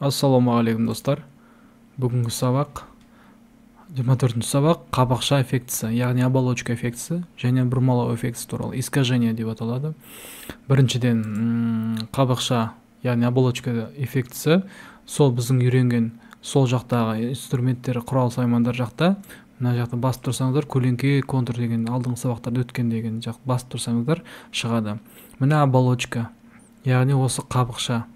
Ассалаумағалейкум достар. Бүгінгі сабақ 24-ші сабақ қабақша эффектісі, яғни оболочка эффектісі және бұрмалау эффектісі туралы искажение деп аталады. Біріншіден қабақша, яғни оболочка эффектісі сол біздің үйренген сол жақтағы инструменттер, құрал саймандар жақта. Мына жақта басып тұрсаңыздар, көлеңке контур деген алдыңғы сабақтарда өткен деген жақта басып тұрсаңыздар шығады. Міне оболочка, яғни осы қабықша.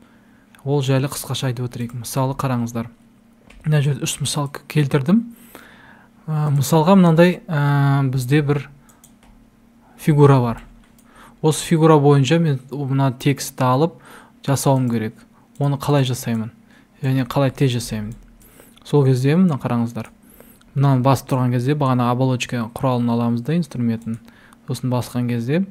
Ол жайлы қысқаша айтып өтірейік. Мысалы қараңыздар. Мына жерде 3 мысал келтірдім. Мысалға мынандай бізде бір фигура бар. Осы фигура бойынша мен мына текстті алып жасауым керек. Оны қалай жасаймын? Және қалай тез жасаймын? Сол кезде мына қараңыздар. Мынаны басып тұрған кезде бағана оболочка құралын аламыз да, инструментін. Сосын басқан кезде,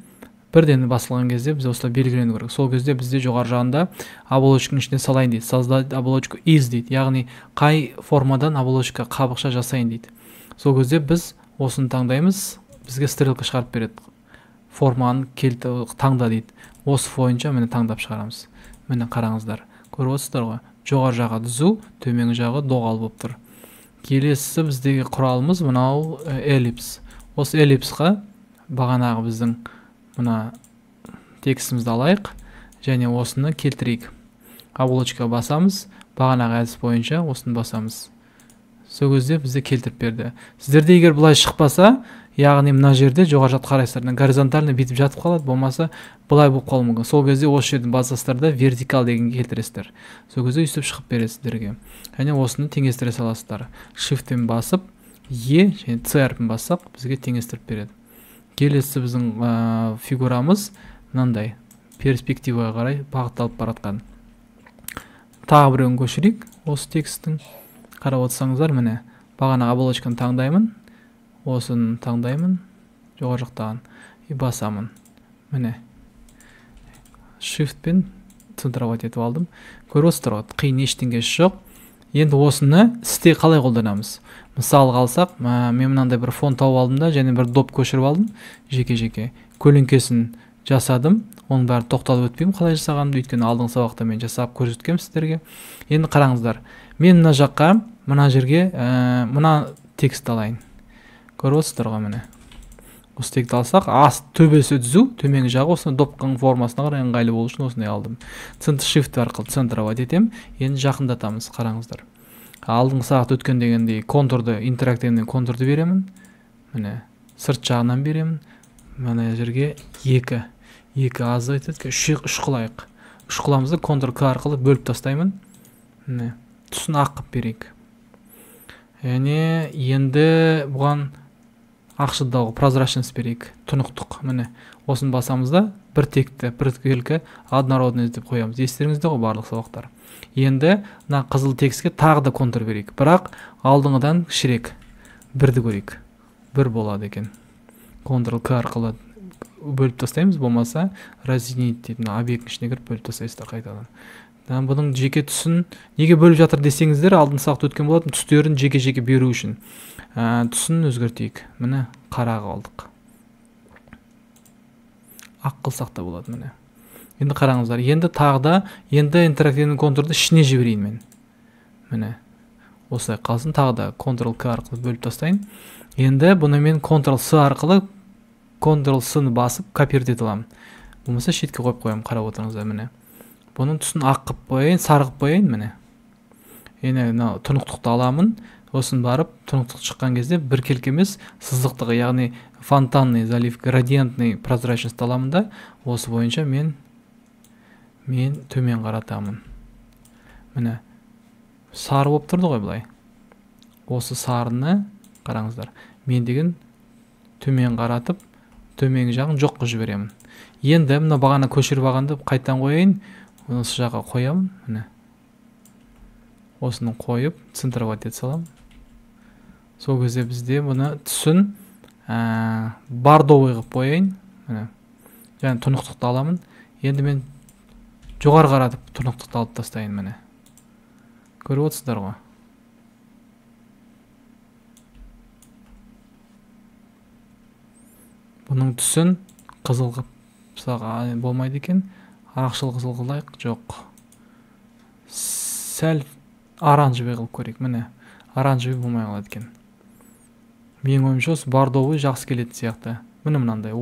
бірден басылған кезде біз осылай белгілену керек. Сол кезде бізде жоғары жағында оболочканың ішіне салайын дейді. Создать оболочку из дейді. Яғни қай формадан оболочка қабықша жасайын дейді. Сол кезде біз осыны таңдаймыз, бізге стрелка шығарып береді. Форманы таңда дейді. Осы бойынша мені таңдап шығарамыз. Мені қараңыздар. Көріп отырсыздар ғой. Жоғары жағы түзу, төменгі жағы доғал болып тұр. Келесі біздегі құралымыз мынау эллипс. Осы эллипсқа бағанағы біздің мына текстімізді алайық және осыны келтірейік. Оболочка басамыз, бағанағы әдіс бойынша осыны басамыз. Сол кезде бізде келтіріп берді. Сіздерде егер бұлай шықпаса, яғни мына жерде жоғары жақты қарайсыздар, горизонтально битіп жатып қалады, болмаса бұлай болып қалуы мүмкін. Сол кезде осы жерден басасыздар да вертикал деген келтіресіздер. Сол кезде өйстіп шығып береді сіздерге. Және осыны теңестіре саласыздар. Shift-пен басып, E және C әрпін бассақ, бізге теңестіріп береді. Келесі біздің фигурамыз мынандай перспективаға қарай бағытталып баратқан. Тағы біреуін көшірейік. Осы тексттің қарап отырсаңыздар, міне бағана оболочканы таңдаймын, осыны таңдаймын, жоғары жақтаған и басамын. Міне Shift-пен центровать етіп алдым. Көріп отырсыздар ғой, қиын ештеңесі жоқ. Енді осыны істе қалай қолданамыз? Мысалға алсақ, мен мынандай бір фон тауып алдым да, және бір доп көшіріп алдым, жеке-жеке. Көлеңкесін жасадым. Оның бәрін тоқталып өтпеймін қалай жасағанымды, өйткені алдыңғы сабақта мен жасап көрсеткем сіздерге. Енді қараңыздар. Мен мына жаққа, мына жерге мына текст алайын. Көріп отырсыздар ғой міне. Осы текстті алсақ, төбесі түзу, төменгі жағы осыны допқың формасына қарай ыңғайлы болу үшін осындай алдым. Shift арқылы центровать етем. Енді жақындатамыз, қараңыздар. Алдыңғы сағат өткен дегендей контурды, интерактивный контурды беремін. Міне, сырт жағынан беремін. Мына жерге 2 азайтып, 3 қылайық. 3 қыламызды контур К арқылы бөліп тастаймын. Міне, түсін ақ қылып берейік. Енді бұған ақшылдауға прозрачность берейік. Тұнықтық. Міне, осын басамызда бір текті, бір келкі однородность деп қоямыз. Естеріңізде ғой барлық сабақтар. Енді мына қызыл текстке тағы да контур берейік. Бірақ алдыңғыдан кішірек. Бірді көрейік. Бір болады екен. Ctrl-K арқылы бөліп тастаймыз, болмаса разъединить дейді. Объектінің ішіне кіріп бөліп тастайсыздар қайтадан. Бұның жеке түсін неге бөліп жатыр десеңіздер, алдыңғы сабақта өткен болатын, түстерін жеке-жеке беру үшін. Түсін өзгертейік. Міне қараға алдық. Ақ қылсақ та болады міне. Енді қараңыздар. Енді тағда, енді интерактивный контурды ішіне жіберейін мен. Міне. Осылай қалсын. Тағда Ctrl-K арқылы бөліп тастайын. Енді бұны мен Ctrl-C арқылы Ctrl-C-ны басып копировать ете аламын. Болмаса шетке қойып қоямын, қарап отырыңыздар міне. Бұның түсін ақ қылып қояйын, сары қылып қояйын міне. Енді тұнықтықты аламын. Осын барып, тұнықтық шыққан кезде бір келкі емес, сызықтығы, яғни фонтанный залив, градиентный прозрачность аламын да, осы бойынша мен төмен қаратамын. Міне, сары болып тұрды ғой бұлай. Осы сарыны қараңыздар. Мен деген төмен қаратып, төменгі жағын жоққа жіберемін. Енді мына бағана көшіріп алғанды қайтадан қояйын, осы жаққа қоямын. Міне. Осыны қойып, центровать ете саламын. Сол кезде бізде бұны түсін бардовый қылып қояйын. Және тұнықтықты аламын. Енді мен жоғары қаратып тұнықтықты алып тастайын міне. Көріп отырсыздар ғой. Бұның түсін қызыл қылып болмайды екен. Ақшыл қызыл қылайық. Жоқ. сәл оранжевый қылып көрейік. Міне оранжевый болмай қалады екен. Менің ойымша осы бордовый жақсы келетін сияқты. Міне мынандай.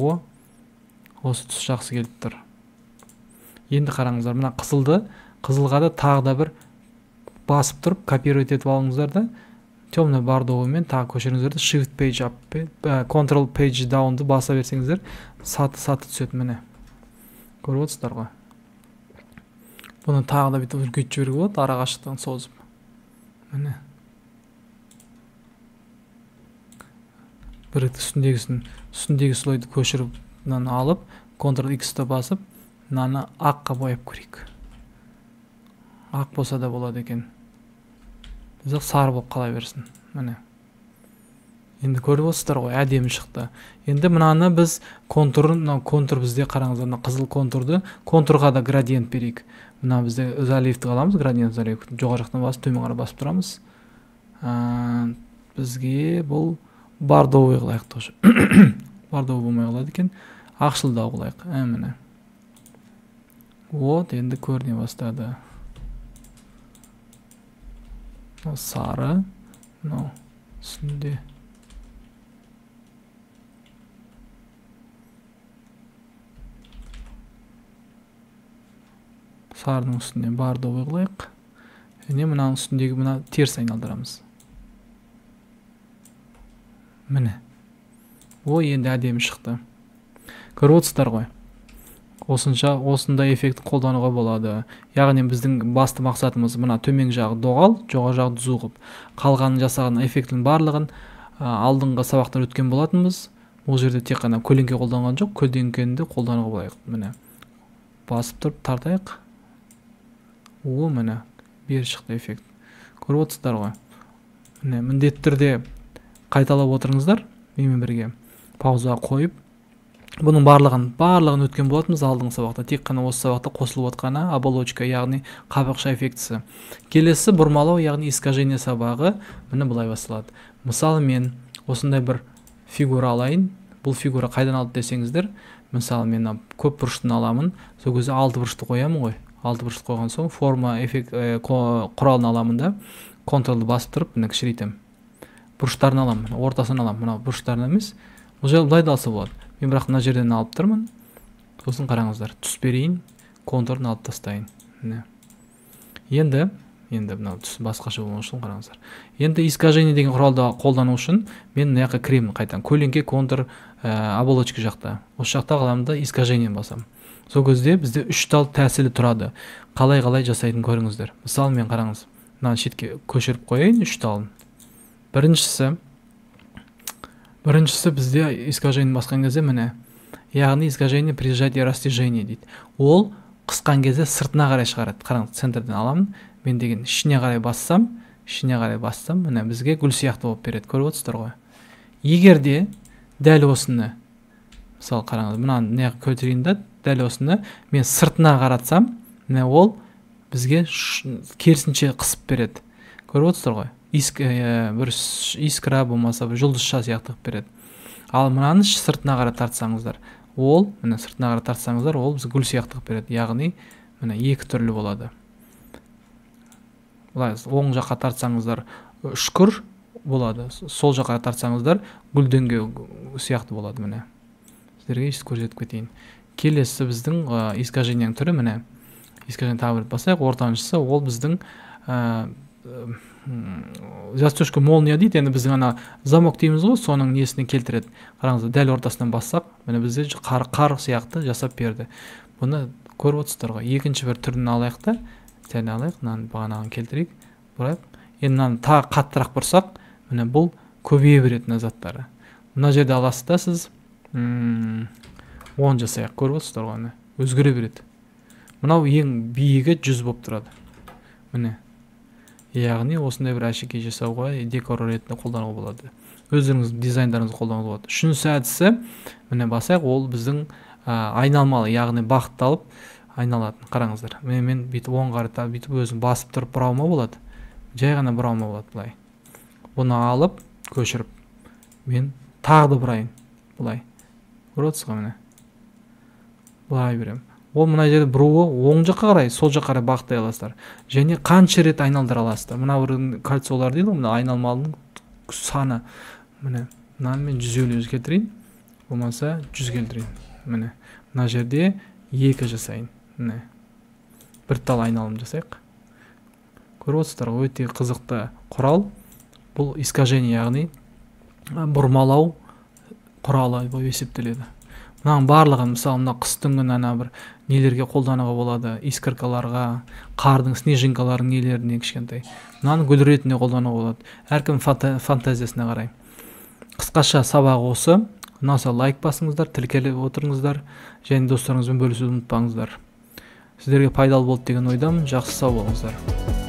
Осы түс жақсы келіп тұр. Енді қараңыздар, мына қызылға да тағы да бір басып тұрып копировать етіп алыңыздар да темный бордовыймен тағы көшіріңіздер де shift page up, control page down'ды баса берсеңіздер саты түседі. Міне көріп отырсыздар ғой. Бұны тағы да бүйтіп үлкейтіп жіберуге болады, ара қашықтығын созып. Міне бір үстіндегі слойды көшіріп мынаны алып Ctrl X-ті басып мынаны аққа бояп көрейік. Ақ болса да болады екен. Бізде сары болып қала берсін. Міне енді көріп отырсыздар ғой, әдемі шықты. Енді мынаны біз контур бізде қараңыздар, қызыл контурға да градиент берейік. Мына бізде заливті қаламыз, градиент залив жоғары жақтан басып төмен қарай басып тұрамыз. Бізге бұл бордовый қылайық тоже. Бордовый болмай қалады екен. Ақшылдау қылайық. Міне вот енді көріне бастады. Сары, үстінде сарының үстіне бордовый қылайық. Және мынаның үстіндегі мына теріс айналдырамыз. Міне енді әдемі шықты. Көріп отырсыздар ғой. Осындай эффект қолдануға болады. Яғни біздің басты мақсатымыз мына төмен жағы доғал, жоғары жағы түзу қылып, қалғанын жасаған эффектінің барлығын алдыңғы сабақтан өткен болатынбыз. Бұл жерде тек қана көлеңке қолданған жоқ, көлеңкені де қолдануға болайық. Міне басып тұрып тартайық. Міне бері шықты эффект. Көріп отырсыздар ғой. Міне міндетті түрде қайталап отырыңыздар. Менімен бірге паузаға қойып, бұның барлығын өткен болатынбыз алдыңғы сабақта. Тек қана осы сабақта қосылып отқаны оболочка, яғни қабықша эффектісі. Келесі бұрмалау, яғни искажение сабағы міне былай басталады. Мысалы мен осындай бір фигура алайын. Бұл фигура қайдан алды десеңіздер, мысалы мен көп бұрыштын аламын. Сол кезде 6 бұрышты қоямын ғой. 6 бұрышты қойған соң форма құралын аламын да, контролды басып тұрып, міне кішірейтемін. Бұрыштарын аламын, ортасын аламын. Мына бұрыштарын емес. Бұл жерде былай да алса болады. Мен бірақ мына жерден алып тұрмын. Сосын қараңыздар, түс берейін, контурын алып тастайын. Енді мынау түс басқаша болу үшін қараңыздар. Енді искажение деген құралды қолдану үшін мен мына жаққа кіремін қайтадан. Көлеңке, контур, оболочка жақта. Осы жақта қаламын да искажение басамын. Сол кезде бізде 3 тал тәсілі тұрады. Қалай жасайтын көріңіздер. Мысалы мен қараңыз, мынаны шетке көшіріп қояйын 3 талын. Біріншісі бізде искажение басқан кезде міне, яғни искажение при сжатии растяжения дейді. Ол қысқан кезде сыртына қарай шығарады. Қараңыз, центрден аламын. Мен деген ішіне қарай бассам, міне бізге гүл сияқты болып береді. Көріп отырсыздар ғой. Егер де дәл осыны, мысалы қараңыз, мынаны не көтерейін да, дәл осыны мен сыртына қаратсам, міне ол бізге керісінше қысып береді. Көріп отырсыздар ғой. Бір искра болмаса бір жұлдызша сияқты береді. Ал мынаны сыртына қарай тартсаңыздар, ол біз гүл сияқты береді. Яғни міне екі түрлі болады. Былай оң жаққа тартсаңыздар үшкір болады, сол жаққа тартсаңыздар гүлденге сияқты болады. Міне сіздерге көрсетіп кетейін. Келесі біздің искажениенің түрі міне. Искажение тағы бір басайық. Ортаншысы ол біздің застежка молния дейді. Енді біздің ана замок дейміз ғой, соның несіне келтіреді. Қараңыздар, дәл ортасынан бассақ, міне бізде қар сияқты жасап берді. Бұны көріп отырсыздар ғой. Екінші бір түрін алайық та, мынаны бағанағын келтірейік, бұрайық. Енді мынаны тағы қаттырақ бұрсақ, міне бұл көбейе береді заттары. Мына жерде аласыз да сіз 10 жасайық, көріп отырсыздар ғой, өзгере береді. Мынау ең биігі 100 болып тұрады. Міне. Яғни осындай бір әшекей жасауға, декор ретінде қолдануға болады. Өздеріңіз дизайндарыңызды қолдануға болады. Үшінші әдісі, міне басайық, ол біздің айналмалы, яғни бағытталып айналатын. Қараңыздар. Мен бүйтіп оң қарата, бүйтіп өзім басып тұрып бұрауыма болады. Жай ғана бұрауыма болады былай. Бұны алып, көшіріп, мен тағы да бұрайын. Былай. Көріп отырсыз ғой міне. Былай берем. ол мына жерде буруы оң жаққа қарай сол жаққа қарай бағыттай аласыздар және қанша рет айналдыра аласыздар. Мына бір кольцолар дейді ғой, мына айналмалының саны. Міне мынаны мен 150 келтірейін, болмаса 100 келтірейін. Міне мына жерде 2 жасайын. Міне бір тал айналым жасайық. Көріп отырсыздар ғой, өте қызықты құрал. Бұл искажение, яғни бұрмалау құралы болып есептеледі. Мынаның барлығын мысалы мына қыстың күні ана бір нелерге қолдануға болады, искоркаларға, қардың снежинкалардың нелеріне кішкентай. Мынаны гүл ретінде қолдануға болады. Әркім фантазиясына қарай. Қысқаша сабақ осы. Ұнаса лайк басыңыздар, тіркеліп отырыңыздар және достарыңызбен бөлісуді ұмытпаңыздар. Сіздерге пайдалы болды деген ойдамын. Жақсы сау болыңыздар.